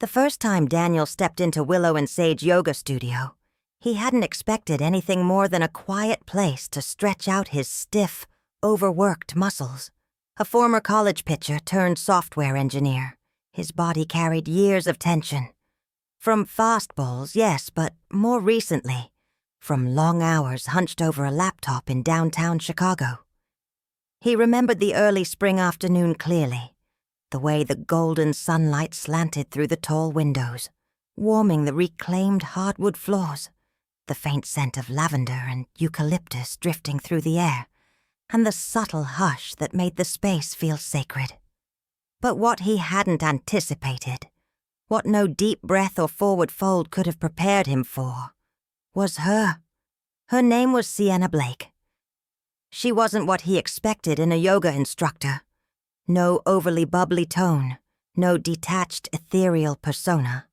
The first time Daniel stepped into Willow and Sage Yoga Studio, he hadn't expected anything more than a quiet place to stretch out his stiff, overworked muscles. A former college pitcher turned software engineer, his body carried years of tension. From fastballs, yes, but more recently, from long hours hunched over a laptop in downtown Chicago. He remembered the early spring afternoon clearly, the way the golden sunlight slanted through the tall windows, warming the reclaimed hardwood floors, the faint scent of lavender and eucalyptus drifting through the air, and the subtle hush that made the space feel sacred. But what he hadn't anticipated, what no deep breath or forward fold could have prepared him for, was her. Her name was Sienna Blake. She wasn't what he expected in a yoga instructor. No overly bubbly tone, no detached ethereal persona.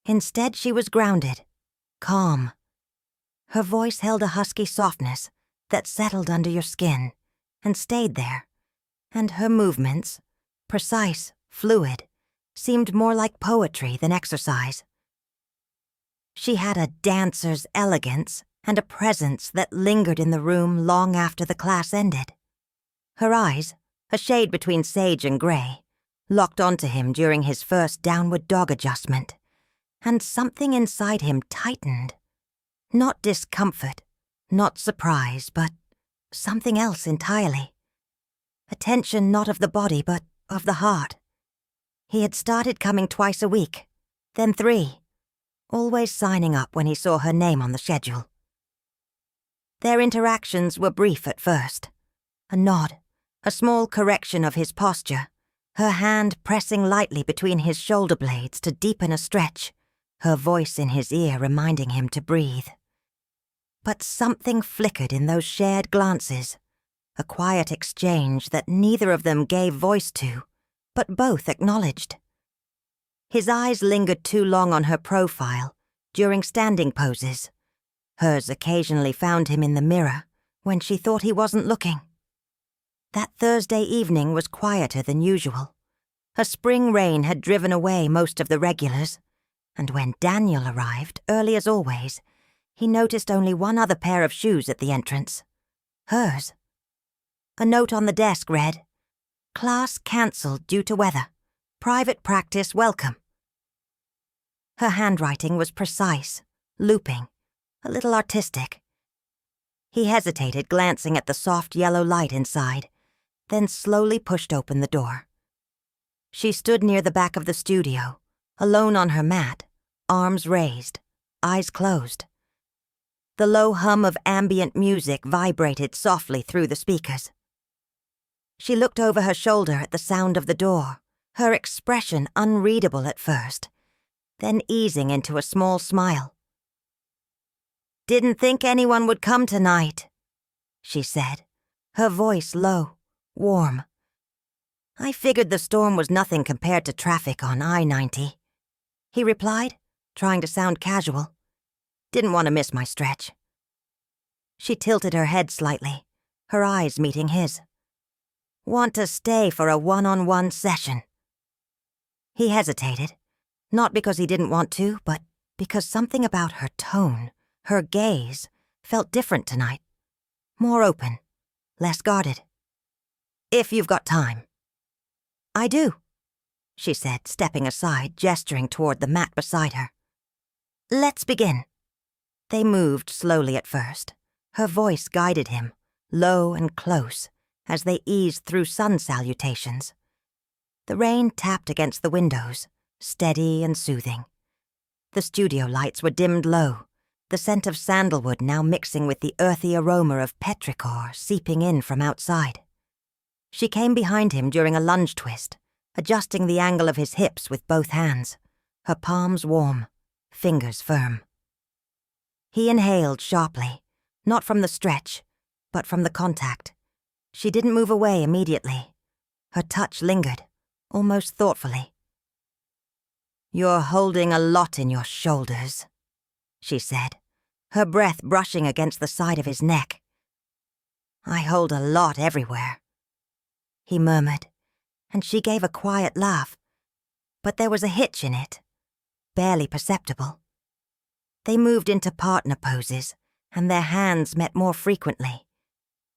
Instead, she was grounded, calm. Her voice held a husky softness that settled under your skin and stayed there, and her movements, precise, fluid, seemed more like poetry than exercise. She had a dancer's elegance and a presence that lingered in the room long after the class ended. Her eyes, a shade between sage and gray, locked onto him during his first downward dog adjustment, and something inside him tightened. Not discomfort, not surprise, but something else entirely. A tension not of the body, but of the heart. He had started coming twice a week, then 3, always signing up when he saw her name on the schedule. Their interactions were brief at first. A nod, a small correction of his posture, her hand pressing lightly between his shoulder blades to deepen a stretch, her voice in his ear reminding him to breathe. But something flickered in those shared glances, a quiet exchange that neither of them gave voice to, but both acknowledged. His eyes lingered too long on her profile, during standing poses. Hers occasionally found him in the mirror, when she thought he wasn't looking. That Thursday evening was quieter than usual. A spring rain had driven away most of the regulars, and when Daniel arrived, early as always, he noticed only one other pair of shoes at the entrance. Hers. A note on the desk read, "Class cancelled due to weather. Private practice welcome." Her handwriting was precise, looping, a little artistic. He hesitated, glancing at the soft yellow light inside, then slowly pushed open the door. She stood near the back of the studio, alone on her mat, arms raised, eyes closed. The low hum of ambient music vibrated softly through the speakers. She looked over her shoulder at the sound of the door, her expression unreadable at first, then easing into a small smile. "Didn't think anyone would come tonight," she said, her voice low, warm. "I figured the storm was nothing compared to traffic on I-90. He replied, trying to sound casual. "Didn't want to miss my stretch." She tilted her head slightly, her eyes meeting his. "Want to stay for a one-on-one session." He hesitated, not because he didn't want to, but because something about her tone, her gaze, felt different tonight. More open, less guarded. "If you've got time." "I do," she said, stepping aside, gesturing toward the mat beside her. "Let's begin." They moved slowly at first. Her voice guided him, low and close, as they eased through sun salutations. The rain tapped against the windows, steady and soothing. The studio lights were dimmed low, the scent of sandalwood now mixing with the earthy aroma of petrichor seeping in from outside. She came behind him during a lunge twist, adjusting the angle of his hips with both hands, her palms warm, fingers firm. He inhaled sharply, not from the stretch, but from the contact. She didn't move away immediately. Her touch lingered, almost thoughtfully. "You're holding a lot in your shoulders," she said, her breath brushing against the side of his neck. "I hold a lot everywhere," he murmured, and she gave a quiet laugh. But there was a hitch in it, barely perceptible. They moved into partner poses, and their hands met more frequently.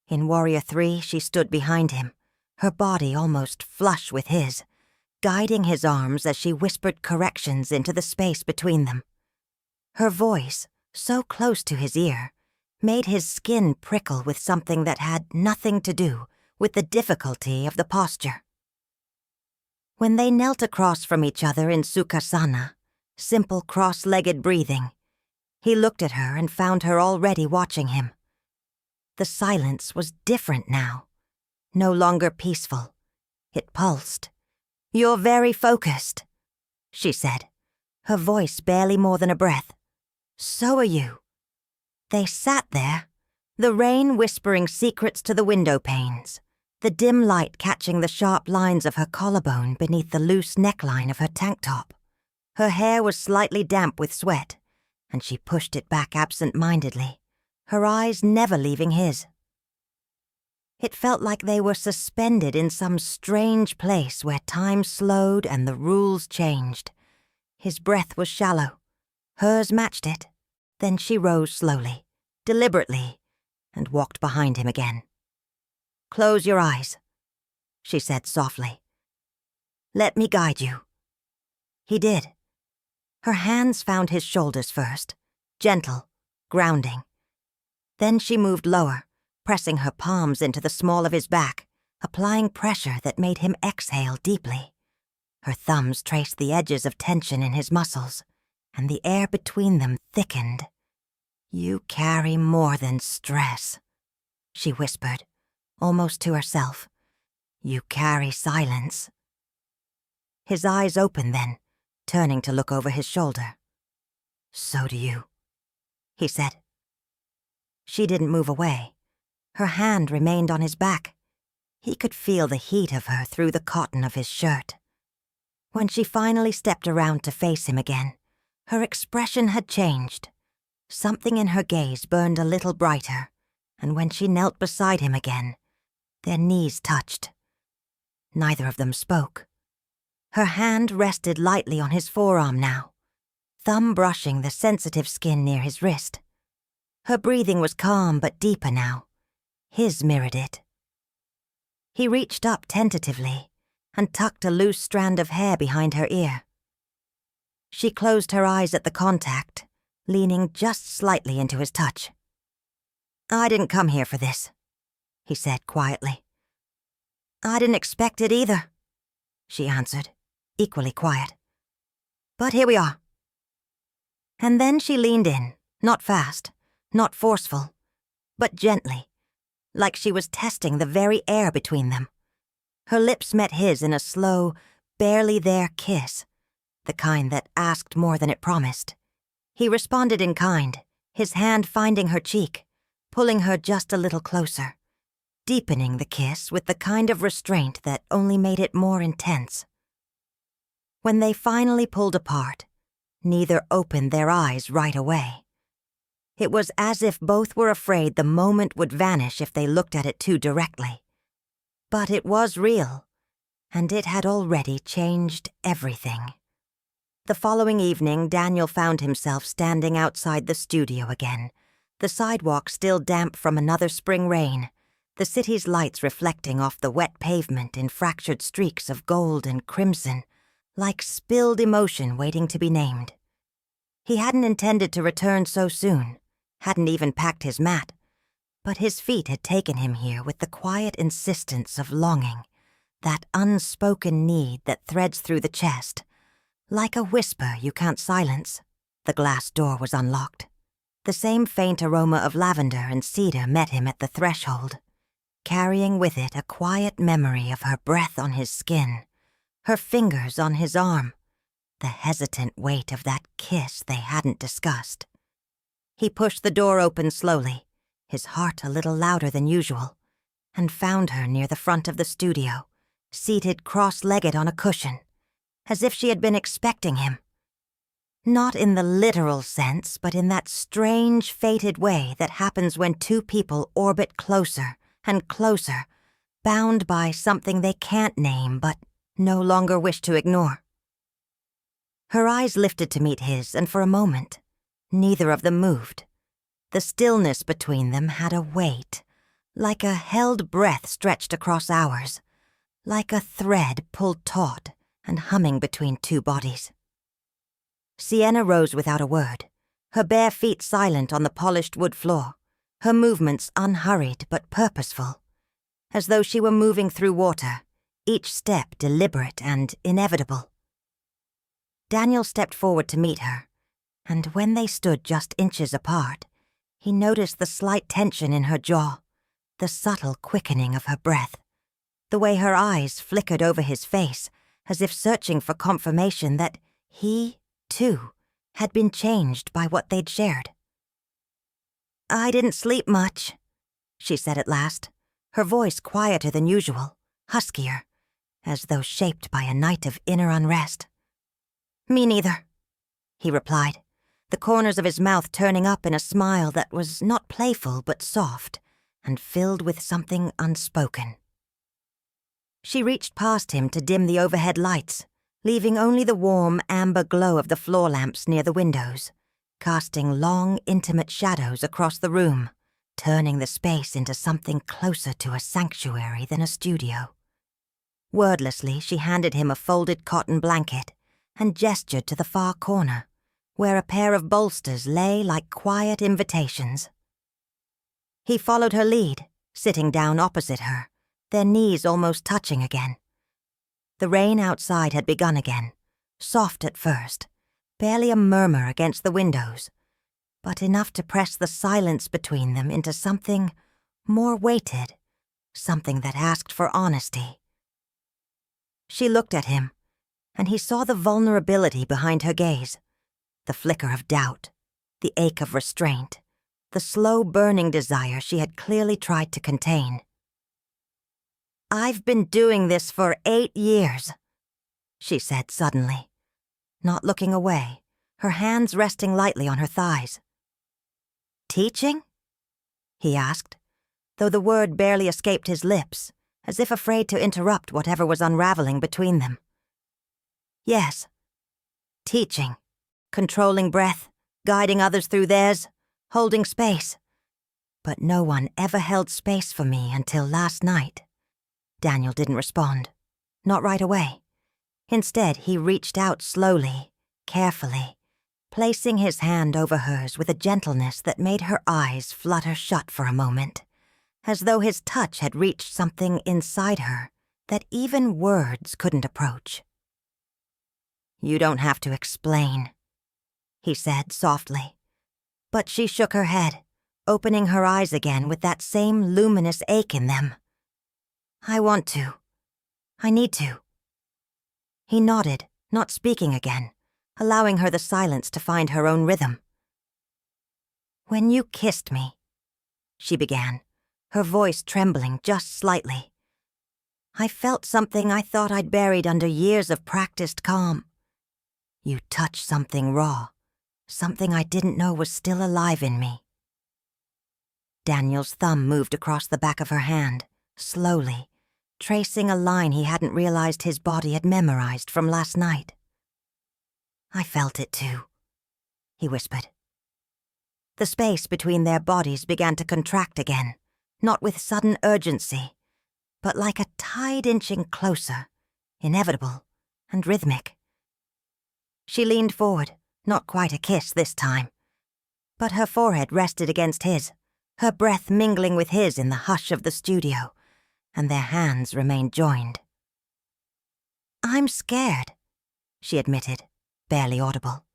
In Warrior 3, she stood behind him, her body almost flush with his, guiding his arms as she whispered corrections into the space between them. Her voice, so close to his ear, made his skin prickle with something that had nothing to do with the difficulty of the posture. When they knelt across from each other in Sukhasana, simple cross-legged breathing, he looked at her and found her already watching him. The silence was different now, no longer peaceful. It pulsed. "You're very focused," she said, her voice barely more than a breath. "So are you." They sat there, the rain whispering secrets to the window panes, the dim light catching the sharp lines of her collarbone beneath the loose neckline of her tank top. Her hair was slightly damp with sweat, and she pushed it back absent-mindedly, her eyes never leaving his. It felt like they were suspended in some strange place where time slowed and the rules changed. His breath was shallow. Hers matched it. Then she rose slowly, deliberately, and walked behind him again. "Close your eyes," she said softly. "Let me guide you." He did. Her hands found his shoulders first, gentle, grounding. Then she moved lower, pressing her palms into the small of his back, applying pressure that made him exhale deeply. Her thumbs traced the edges of tension in his muscles, and the air between them thickened. "You carry more than stress," she whispered, almost to herself. "You carry silence." His eyes opened then, turning to look over his shoulder. "So do you," he said. She didn't move away. Her hand remained on his back. He could feel the heat of her through the cotton of his shirt. When she finally stepped around to face him again, her expression had changed. Something in her gaze burned a little brighter, and when she knelt beside him again, their knees touched. Neither of them spoke. Her hand rested lightly on his forearm now, thumb brushing the sensitive skin near his wrist. Her breathing was calm but deeper now. His mirrored it. He reached up tentatively and tucked a loose strand of hair behind her ear. She closed her eyes at the contact, leaning just slightly into his touch. "I didn't come here for this," he said quietly. "I didn't expect it either," she answered, equally quiet. "But here we are." And then she leaned in, not fast, not forceful, but gently, like she was testing the very air between them. Her lips met his in a slow, barely there kiss, the kind that asked more than it promised. He responded in kind, his hand finding her cheek, pulling her just a little closer, deepening the kiss with the kind of restraint that only made it more intense. When they finally pulled apart, neither opened their eyes right away. It was as if both were afraid the moment would vanish if they looked at it too directly. But it was real, and it had already changed everything. The following evening, Daniel found himself standing outside the studio again, the sidewalk still damp from another spring rain, the city's lights reflecting off the wet pavement in fractured streaks of gold and crimson, like spilled emotion waiting to be named. He hadn't intended to return so soon, hadn't even packed his mat, but his feet had taken him here with the quiet insistence of longing, that unspoken need that threads through the chest, like a whisper you can't silence. The glass door was unlocked. The same faint aroma of lavender and cedar met him at the threshold, carrying with it a quiet memory of her breath on his skin, her fingers on his arm, the hesitant weight of that kiss they hadn't discussed. He pushed the door open slowly, his heart a little louder than usual, and found her near the front of the studio, seated cross-legged on a cushion, as if she had been expecting him. Not in the literal sense, but in that strange, fated way that happens when two people orbit closer and closer, bound by something they can't name but no longer wish to ignore. Her eyes lifted to meet his, and for a moment, neither of them moved. The stillness between them had a weight, like a held breath stretched across hours, like a thread pulled taut and humming between two bodies. Sienna rose without a word, her bare feet silent on the polished wood floor, her movements unhurried but purposeful, as though she were moving through water, each step deliberate and inevitable. Daniel stepped forward to meet her, and when they stood just inches apart, he noticed the slight tension in her jaw, the subtle quickening of her breath, the way her eyes flickered over his face as if searching for confirmation that he, too, had been changed by what they'd shared. "I didn't sleep much," she said at last, her voice quieter than usual, huskier, as though shaped by a night of inner unrest. "Me neither," he replied, the corners of his mouth turning up in a smile that was not playful but soft and filled with something unspoken. She reached past him to dim the overhead lights, leaving only the warm, amber glow of the floor lamps near the windows, casting long, intimate shadows across the room, turning the space into something closer to a sanctuary than a studio. Wordlessly, she handed him a folded cotton blanket and gestured to the far corner, where a pair of bolsters lay like quiet invitations. He followed her lead, sitting down opposite her, their knees almost touching again. The rain outside had begun again, soft at first, barely a murmur against the windows, but enough to press the silence between them into something more weighted, something that asked for honesty. She looked at him, and he saw the vulnerability behind her gaze, the flicker of doubt, the ache of restraint, the slow burning desire she had clearly tried to contain. "I've been doing this for 8 years, she said suddenly, not looking away, her hands resting lightly on her thighs. "Teaching?" he asked, though the word barely escaped his lips, as if afraid to interrupt whatever was unraveling between them. "Yes. Teaching. Controlling breath, guiding others through theirs, holding space. But no one ever held space for me until last night." Daniel didn't respond. Not right away. Instead, he reached out slowly, carefully, placing his hand over hers with a gentleness that made her eyes flutter shut for a moment, as though his touch had reached something inside her that even words couldn't approach. "You don't have to explain," he said softly. But she shook her head, opening her eyes again with that same luminous ache in them. "I want to. I need to." He nodded, not speaking again, allowing her the silence to find her own rhythm. "When you kissed me," she began, her voice trembling just slightly, "I felt something I thought I'd buried under years of practiced calm. You touched something raw, something I didn't know was still alive in me." Daniel's thumb moved across the back of her hand, slowly, tracing a line he hadn't realized his body had memorized from last night. "I felt it too," he whispered. The space between their bodies began to contract again, not with sudden urgency, but like a tide inching closer, inevitable and rhythmic. She leaned forward, not quite a kiss this time, but her forehead rested against his, her breath mingling with his in the hush of the studio, and their hands remained joined. "I'm scared," she admitted, barely audible.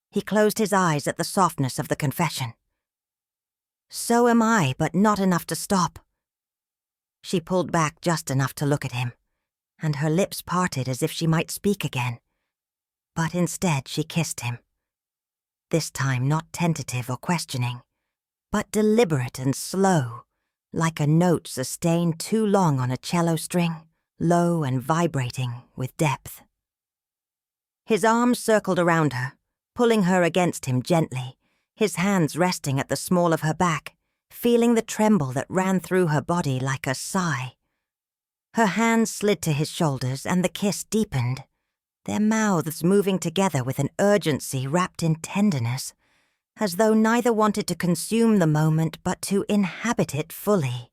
He closed his eyes at the softness of the confession. "So am I, but not enough to stop." She pulled back just enough to look at him, and her lips parted as if she might speak again. But instead she kissed him. This time not tentative or questioning, but deliberate and slow, like a note sustained too long on a cello string, low and vibrating with depth. His arms circled around her, pulling her against him gently, his hands resting at the small of her back, feeling the tremble that ran through her body like a sigh. Her hands slid to his shoulders and the kiss deepened, their mouths moving together with an urgency wrapped in tenderness, as though neither wanted to consume the moment but to inhabit it fully,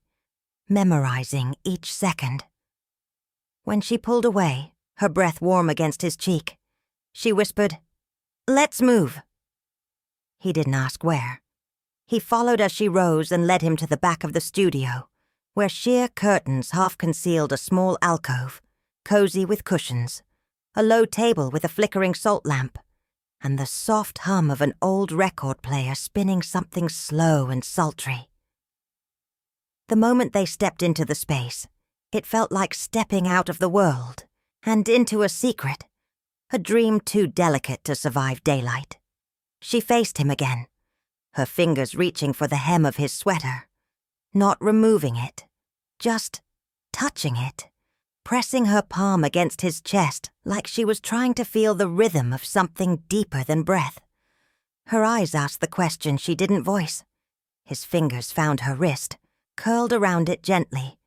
memorizing each second. When she pulled away, her breath warm against his cheek, she whispered, "Let's move." He didn't ask where. He followed as she rose and led him to the back of the studio, where sheer curtains half concealed a small alcove, cozy with cushions, a low table with a flickering salt lamp, and the soft hum of an old record player spinning something slow and sultry. The moment they stepped into the space, it felt like stepping out of the world and into a secret, a dream too delicate to survive daylight. She faced him again, her fingers reaching for the hem of his sweater, not removing it, just touching it, pressing her palm against his chest like she was trying to feel the rhythm of something deeper than breath. Her eyes asked the question she didn't voice. His fingers found her wrist, curled around it gently,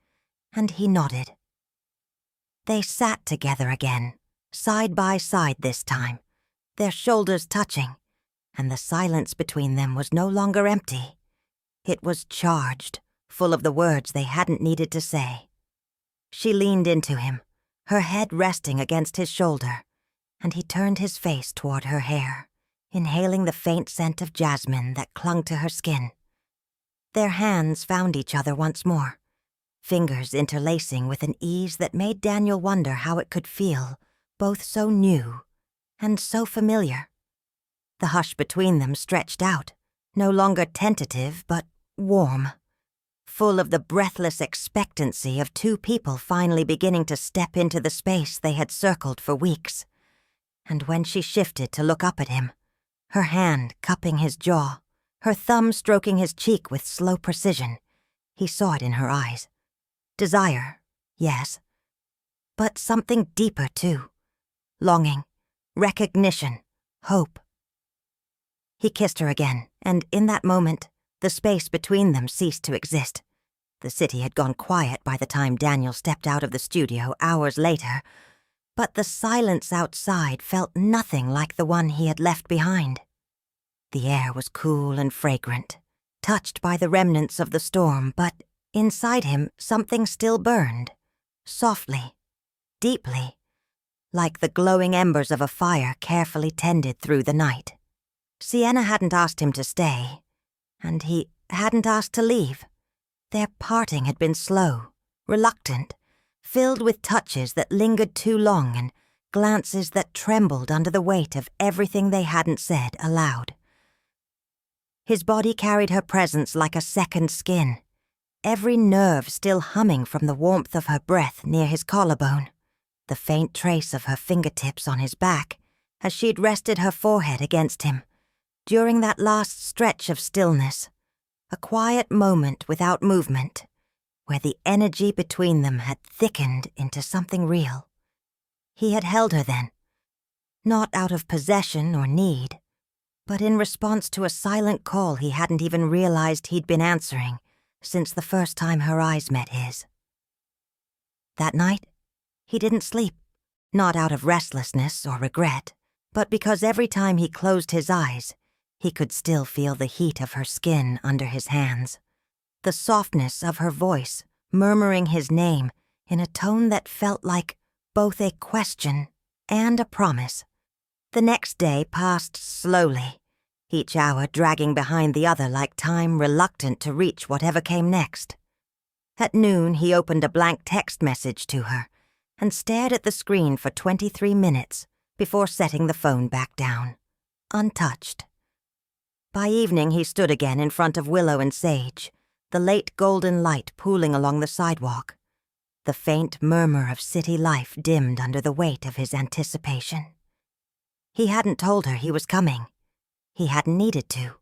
and he nodded. They sat together again, side by side this time, their shoulders touching, and the silence between them was no longer empty. It was charged, full of the words they hadn't needed to say. She leaned into him, her head resting against his shoulder, and he turned his face toward her hair, inhaling the faint scent of jasmine that clung to her skin. Their hands found each other once more, fingers interlacing with an ease that made Daniel wonder how it could feel, both so new and so familiar. The hush between them stretched out, no longer tentative but warm, full of the breathless expectancy of two people finally beginning to step into the space they had circled for weeks. And when she shifted to look up at him, her hand cupping his jaw, her thumb stroking his cheek with slow precision, he saw it in her eyes. Desire, yes, but something deeper too. Longing, recognition, hope. He kissed her again, and in that moment, the space between them ceased to exist. The city had gone quiet by the time Daniel stepped out of the studio hours later, but the silence outside felt nothing like the one he had left behind. The air was cool and fragrant, touched by the remnants of the storm, but inside him something still burned, softly, deeply, like the glowing embers of a fire carefully tended through the night. Sienna hadn't asked him to stay, and he hadn't asked to leave. Their parting had been slow, reluctant, filled with touches that lingered too long and glances that trembled under the weight of everything they hadn't said aloud. His body carried her presence like a second skin, every nerve still humming from the warmth of her breath near his collarbone, the faint trace of her fingertips on his back as she'd rested her forehead against him during that last stretch of stillness, a quiet moment without movement, where the energy between them had thickened into something real. He had held her then, not out of possession or need, but in response to a silent call he hadn't even realized he'd been answering since the first time her eyes met his. That night, he didn't sleep, not out of restlessness or regret, but because every time he closed his eyes, he could still feel the heat of her skin under his hands, the softness of her voice murmuring his name in a tone that felt like both a question and a promise. The next day passed slowly, each hour dragging behind the other like time reluctant to reach whatever came next. At noon, he opened a blank text message to her and stared at the screen for 23 minutes before setting the phone back down, untouched. By evening, he stood again in front of Willow and Sage, the late golden light pooling along the sidewalk. The faint murmur of city life dimmed under the weight of his anticipation. He hadn't told her he was coming. He hadn't needed to.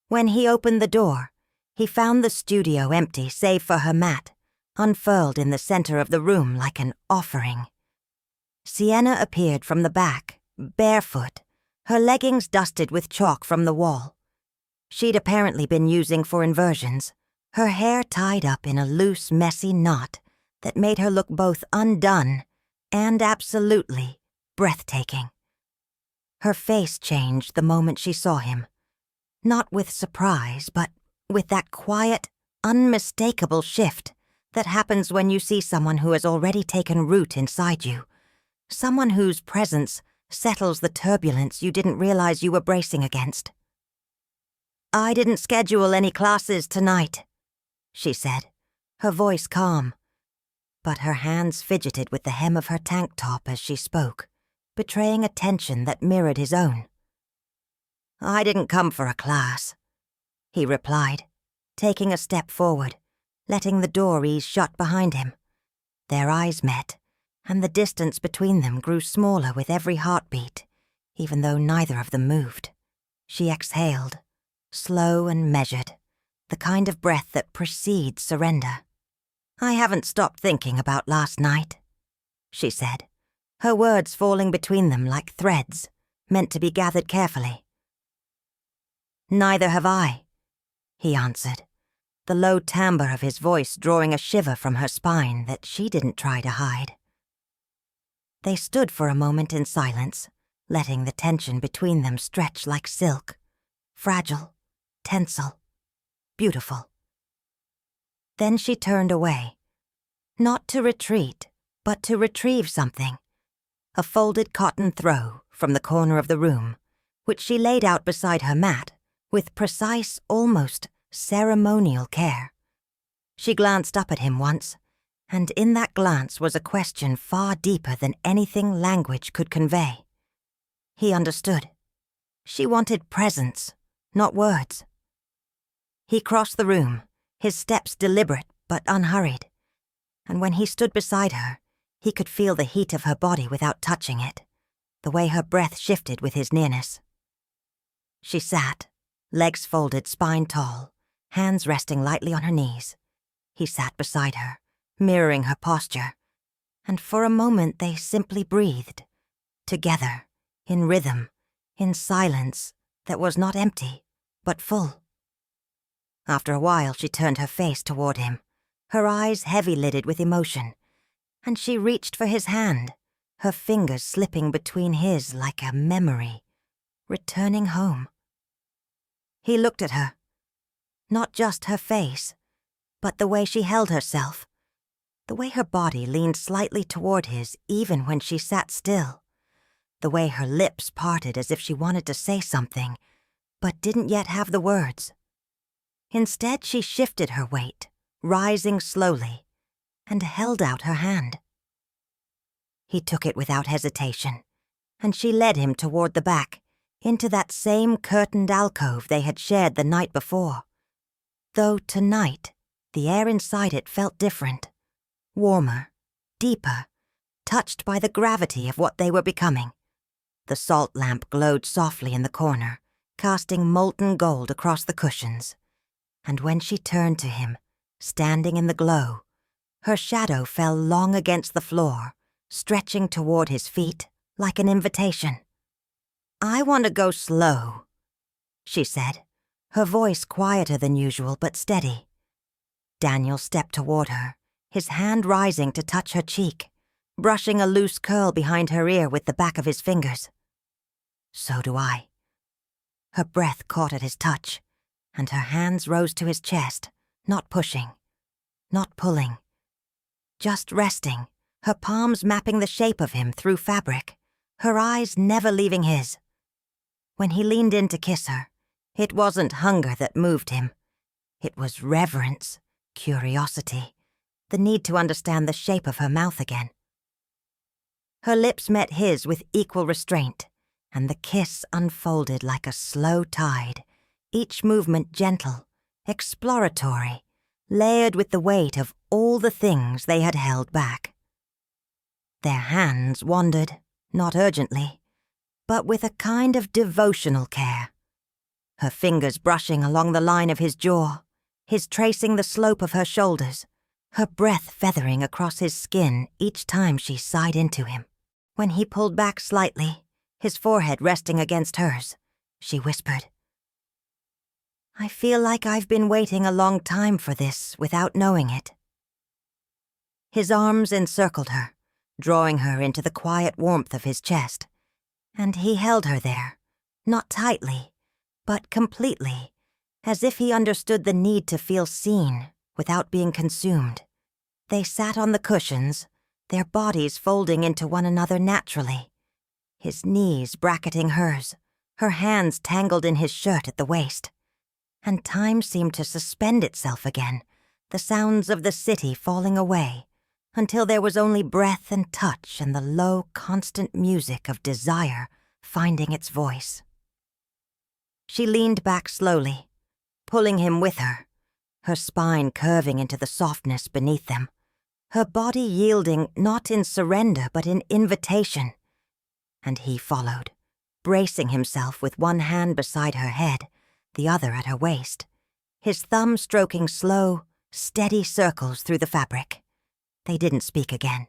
When he opened the door, he found the studio empty save for her mat, unfurled in the center of the room like an offering. Sienna appeared from the back, barefoot, her leggings dusted with chalk from the wall. She'd apparently been using for inversions, her hair tied up in a loose, messy knot that made her look both undone and absolutely breathtaking. Her face changed the moment she saw him, not with surprise, but with that quiet, unmistakable shift that happens when you see someone who has already taken root inside you, someone whose presence settles the turbulence you didn't realize you were bracing against. "I didn't schedule any classes tonight," she said, her voice calm, but her hands fidgeted with the hem of her tank top as she spoke, betraying a tension that mirrored his own. "I didn't come for a class," he replied, taking a step forward, letting the door ease shut behind him. Their eyes met, and the distance between them grew smaller with every heartbeat, even though neither of them moved. She exhaled, slow and measured, the kind of breath that precedes surrender. "I haven't stopped thinking about last night," she said, her words falling between them like threads, meant to be gathered carefully. "Neither have I," he answered, the low timbre of his voice drawing a shiver from her spine that she didn't try to hide. They stood for a moment in silence, letting the tension between them stretch like silk, fragile, tensile, beautiful. Then she turned away, not to retreat, but to retrieve something, a folded cotton throw from the corner of the room, which she laid out beside her mat with precise, almost ceremonial care. She glanced up at him once, and in that glance was a question far deeper than anything language could convey. He understood. She wanted presence, not words. He crossed the room, his steps deliberate but unhurried, and when he stood beside her, he could feel the heat of her body without touching it, the way her breath shifted with his nearness. She sat, legs folded spine tall, hands resting lightly on her knees. He sat beside her, mirroring her posture, and for a moment they simply breathed, together, in rhythm, in silence that was not empty, but full. After a while she turned her face toward him, her eyes heavy-lidded with emotion, and she reached for his hand, her fingers slipping between his like a memory, returning home. He looked at her, not just her face, but the way she held herself, the way her body leaned slightly toward his even when she sat still, the way her lips parted as if she wanted to say something, but didn't yet have the words. Instead, she shifted her weight, rising slowly, and held out her hand. He took it without hesitation, and she led him toward the back, into that same curtained alcove they had shared the night before. Though tonight, the air inside it felt different, warmer, deeper, touched by the gravity of what they were becoming. The salt lamp glowed softly in the corner, casting molten gold across the cushions, and when she turned to him, standing in the glow, her shadow fell long against the floor, stretching toward his feet like an invitation. "I want to go slow," she said, her voice quieter than usual but steady. Daniel stepped toward her, his hand rising to touch her cheek, brushing a loose curl behind her ear with the back of his fingers. "So do I." Her breath caught at his touch, and her hands rose to his chest, not pushing, not pulling, just resting, her palms mapping the shape of him through fabric, her eyes never leaving his. When he leaned in to kiss her, it wasn't hunger that moved him. It was reverence, curiosity, the need to understand the shape of her mouth again. Her lips met his with equal restraint, and the kiss unfolded like a slow tide, each movement gentle, exploratory, layered with the weight of all the things they had held back. Their hands wandered, not urgently, but with a kind of devotional care. Her fingers brushing along the line of his jaw, his tracing the slope of her shoulders, her breath feathering across his skin each time she sighed into him. When he pulled back slightly, his forehead resting against hers, she whispered, "I feel like I've been waiting a long time for this without knowing it." His arms encircled her, drawing her into the quiet warmth of his chest. And he held her there, not tightly, but completely, as if he understood the need to feel seen without being consumed. They sat on the cushions, their bodies folding into one another naturally, his knees bracketing hers, her hands tangled in his shirt at the waist. And time seemed to suspend itself again, the sounds of the city falling away, until there was only breath and touch and the low, constant music of desire finding its voice. She leaned back slowly, pulling him with her, her spine curving into the softness beneath them, her body yielding not in surrender but in invitation. And he followed, bracing himself with one hand beside her head, the other at her waist, his thumb stroking slow, steady circles through the fabric. They didn't speak again.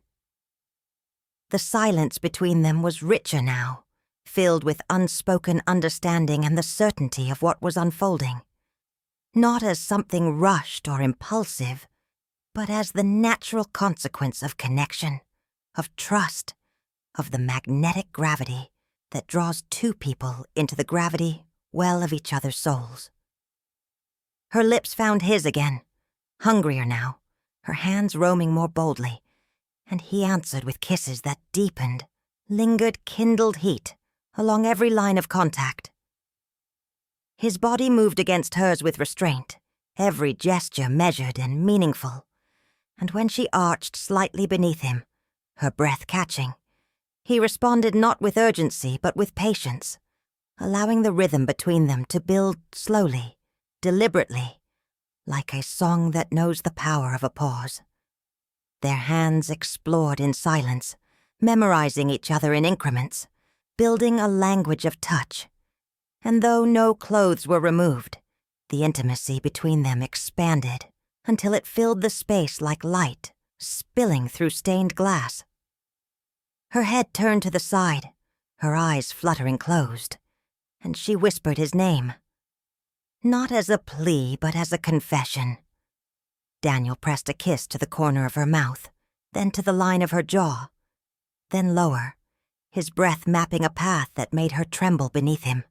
The silence between them was richer now, filled with unspoken understanding and the certainty of what was unfolding. Not as something rushed or impulsive, but as the natural consequence of connection, of trust, of the magnetic gravity that draws two people into the gravity well of each other's souls. Her lips found his again, hungrier now, her hands roaming more boldly, and he answered with kisses that deepened, lingered kindled heat along every line of contact. His body moved against hers with restraint, every gesture measured and meaningful, and when she arched slightly beneath him, her breath catching, he responded not with urgency but with patience, allowing the rhythm between them to build slowly, deliberately, like a song that knows the power of a pause. Their hands explored in silence, memorizing each other in increments, building a language of touch. And though no clothes were removed, the intimacy between them expanded until it filled the space like light spilling through stained glass. Her head turned to the side, her eyes fluttering closed, and she whispered his name. Not as a plea, but as a confession. Daniel pressed a kiss to the corner of her mouth, then to the line of her jaw, then lower, his breath mapping a path that made her tremble beneath him.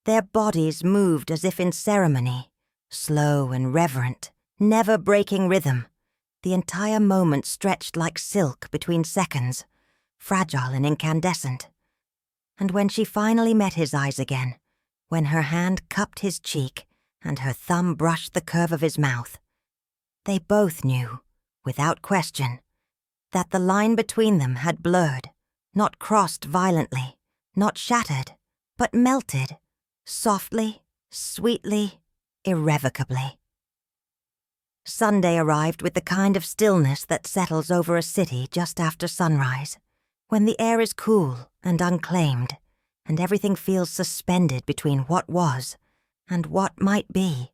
Their bodies moved as if in ceremony, slow and reverent, never breaking rhythm, the entire moment stretched like silk between seconds, fragile and incandescent. And when she finally met his eyes again, when her hand cupped his cheek and her thumb brushed the curve of his mouth, they both knew, without question, that the line between them had blurred, not crossed violently, not shattered, but melted, softly, sweetly, irrevocably. Sunday arrived with the kind of stillness that settles over a city just after sunrise, when the air is cool and unclaimed, and everything feels suspended between what was and what might be.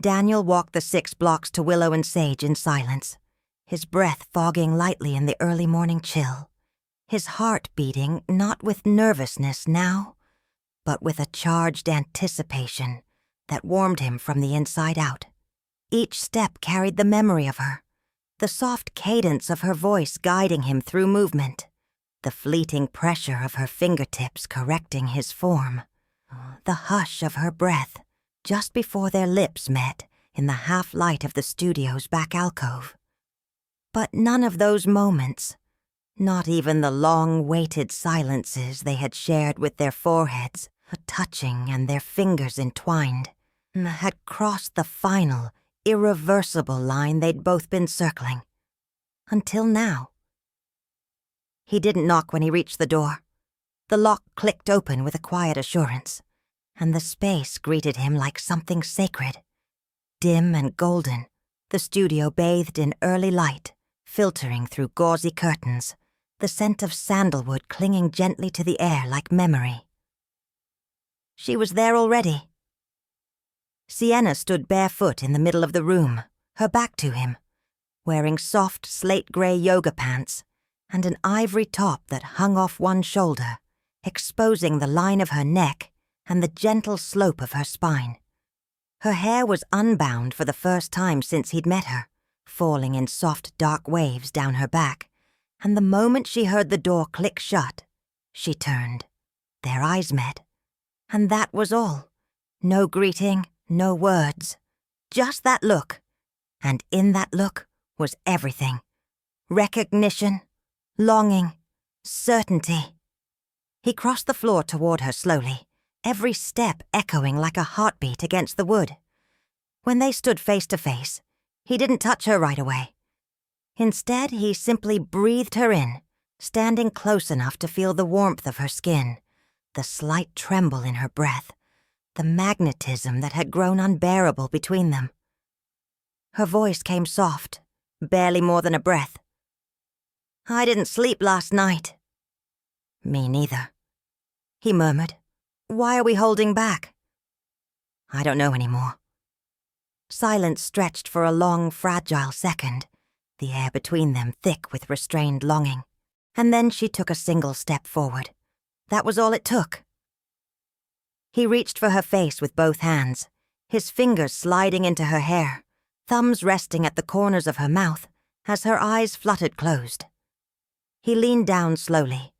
Daniel walked the 6 blocks to Willow and Sage in silence, his breath fogging lightly in the early morning chill, his heart beating not with nervousness now, but with a charged anticipation that warmed him from the inside out. Each step carried the memory of her, the soft cadence of her voice guiding him through movement, the fleeting pressure of her fingertips correcting his form, the hush of her breath just before their lips met in the half-light of the studio's back alcove. But none of those moments, not even the long-waited silences they had shared with their foreheads touching and their fingers entwined, had crossed the final, irreversible line they'd both been circling. Until now. He didn't knock when he reached the door. The lock clicked open with a quiet assurance, and the space greeted him like something sacred. Dim and golden, the studio bathed in early light, filtering through gauzy curtains, the scent of sandalwood clinging gently to the air like memory. She was there already. Sienna stood barefoot in the middle of the room, her back to him, wearing soft slate-gray yoga pants and an ivory top that hung off one shoulder, exposing the line of her neck and the gentle slope of her spine. Her hair was unbound for the first time since he'd met her, falling in soft dark waves down her back, and the moment she heard the door click shut, she turned. Their eyes met, and that was all. No greeting, no words, just that look. And in that look was everything. Recognition, longing, certainty. He crossed the floor toward her slowly, every step echoing like a heartbeat against the wood. When they stood face to face, he didn't touch her right away. Instead, he simply breathed her in, standing close enough to feel the warmth of her skin, the slight tremble in her breath, the magnetism that had grown unbearable between them. Her voice came soft, barely more than a breath. "I didn't sleep last night." "Me neither," he murmured. "Why are we holding back?" "I don't know anymore." Silence stretched for a long, fragile second, the air between them thick with restrained longing. And then she took a single step forward. That was all it took. He reached for her face with both hands, his fingers sliding into her hair, thumbs resting at the corners of her mouth as her eyes fluttered closed. He leaned down slowly,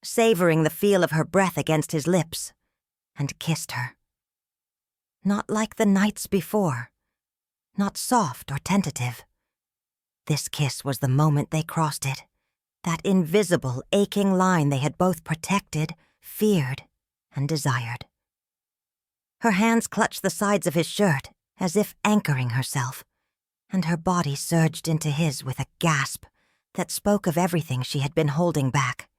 savoring the feel of her breath against his lips, and kissed her. Not like the nights before, not soft or tentative. This kiss was the moment they crossed it, that invisible, aching line they had both protected, feared, and desired. Her hands clutched the sides of his shirt, as if anchoring herself, and her body surged into his with a gasp that spoke of everything she had been holding back.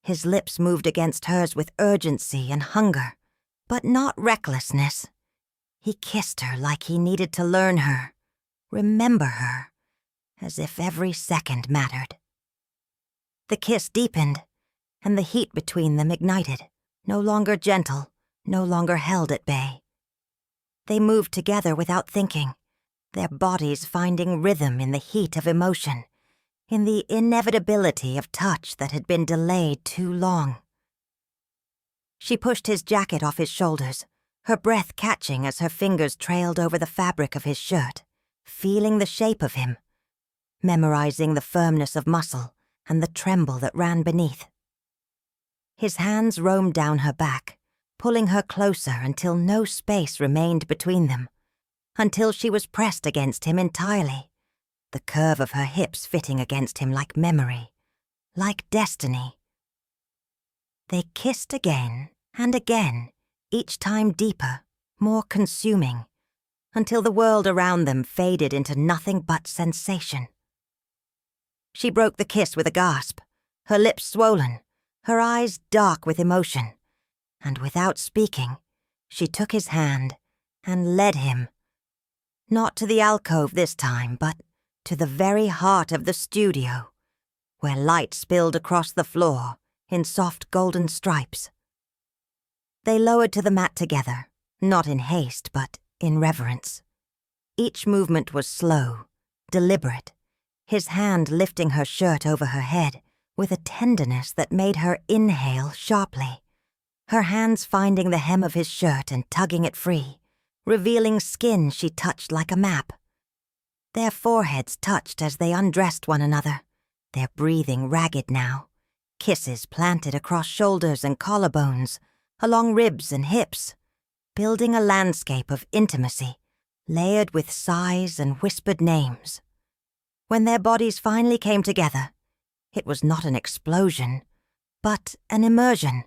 His lips moved against hers with urgency and hunger, but not recklessness. He kissed her like he needed to learn her, remember her, as if every second mattered. The kiss deepened, and the heat between them ignited, no longer gentle, no longer held at bay. They moved together without thinking, their bodies finding rhythm in the heat of emotion, in the inevitability of touch that had been delayed too long. She pushed his jacket off his shoulders, her breath catching as her fingers trailed over the fabric of his shirt, feeling the shape of him, memorizing the firmness of muscle and the tremble that ran beneath. His hands roamed down her back, pulling her closer until no space remained between them, until she was pressed against him entirely, the curve of her hips fitting against him like memory, like destiny. They kissed again and again, each time deeper, more consuming, until the world around them faded into nothing but sensation. She broke the kiss with a gasp, her lips swollen, her eyes dark with emotion, and without speaking, she took his hand and led him, not to the alcove this time, but to the very heart of the studio, where light spilled across the floor in soft golden stripes. They lowered to the mat together, not in haste, but in reverence. Each movement was slow, deliberate, his hand lifting her shirt over her head with a tenderness that made her inhale sharply, her hands finding the hem of his shirt and tugging it free, revealing skin she touched like a map. Their foreheads touched as they undressed one another, their breathing ragged now, kisses planted across shoulders and collarbones, along ribs and hips, building a landscape of intimacy, layered with sighs and whispered names. When their bodies finally came together, it was not an explosion, but an immersion.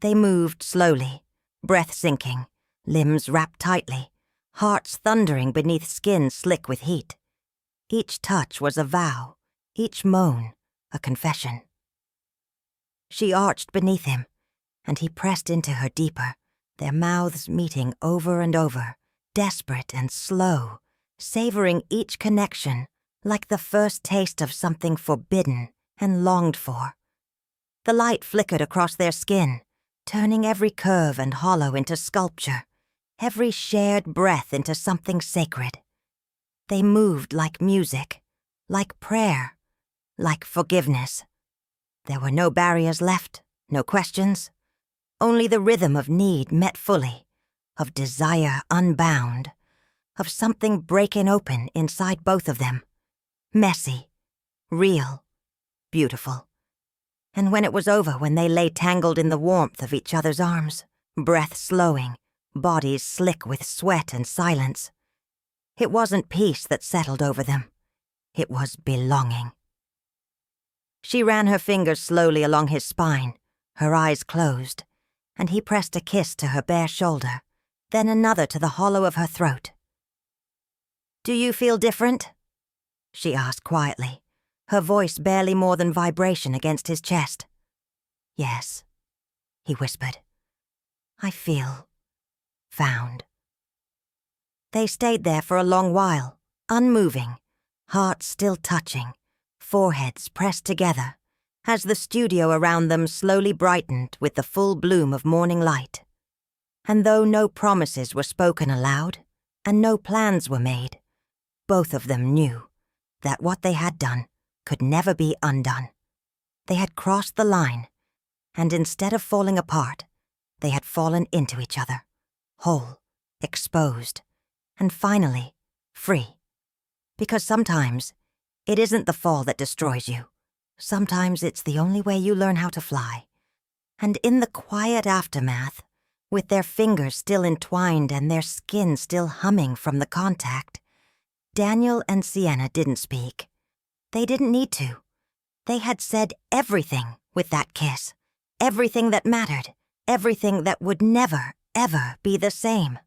They moved slowly, breath sinking, limbs wrapped tightly, hearts thundering beneath skin slick with heat. Each touch was a vow, each moan a confession. She arched beneath him, and he pressed into her deeper, their mouths meeting over and over, desperate and slow, savoring each connection like the first taste of something forbidden and longed for. The light flickered across their skin, turning every curve and hollow into sculpture, every shared breath into something sacred. They moved like music, like prayer, like forgiveness. There were no barriers left, no questions, only the rhythm of need met fully, of desire unbound, of something breaking open inside both of them, messy, real, beautiful. And when it was over, when they lay tangled in the warmth of each other's arms, breath slowing, bodies slick with sweat and silence, it wasn't peace that settled over them. It was belonging. She ran her fingers slowly along his spine, her eyes closed, and he pressed a kiss to her bare shoulder, then another to the hollow of her throat. "Do you feel different?" she asked quietly, her voice barely more than vibration against his chest. "Yes," he whispered. "I feel found." They stayed there for a long while, unmoving, hearts still touching, foreheads pressed together, as the studio around them slowly brightened with the full bloom of morning light. And though no promises were spoken aloud, and no plans were made, both of them knew that what they had done could never be undone. They had crossed the line, and instead of falling apart, they had fallen into each other, whole, exposed, and finally, free. Because sometimes, it isn't the fall that destroys you. Sometimes it's the only way you learn how to fly. And in the quiet aftermath, with their fingers still entwined and their skin still humming from the contact, Daniel and Sienna didn't speak. They didn't need to. They had said everything with that kiss, everything that mattered, everything that would never, ever be the same.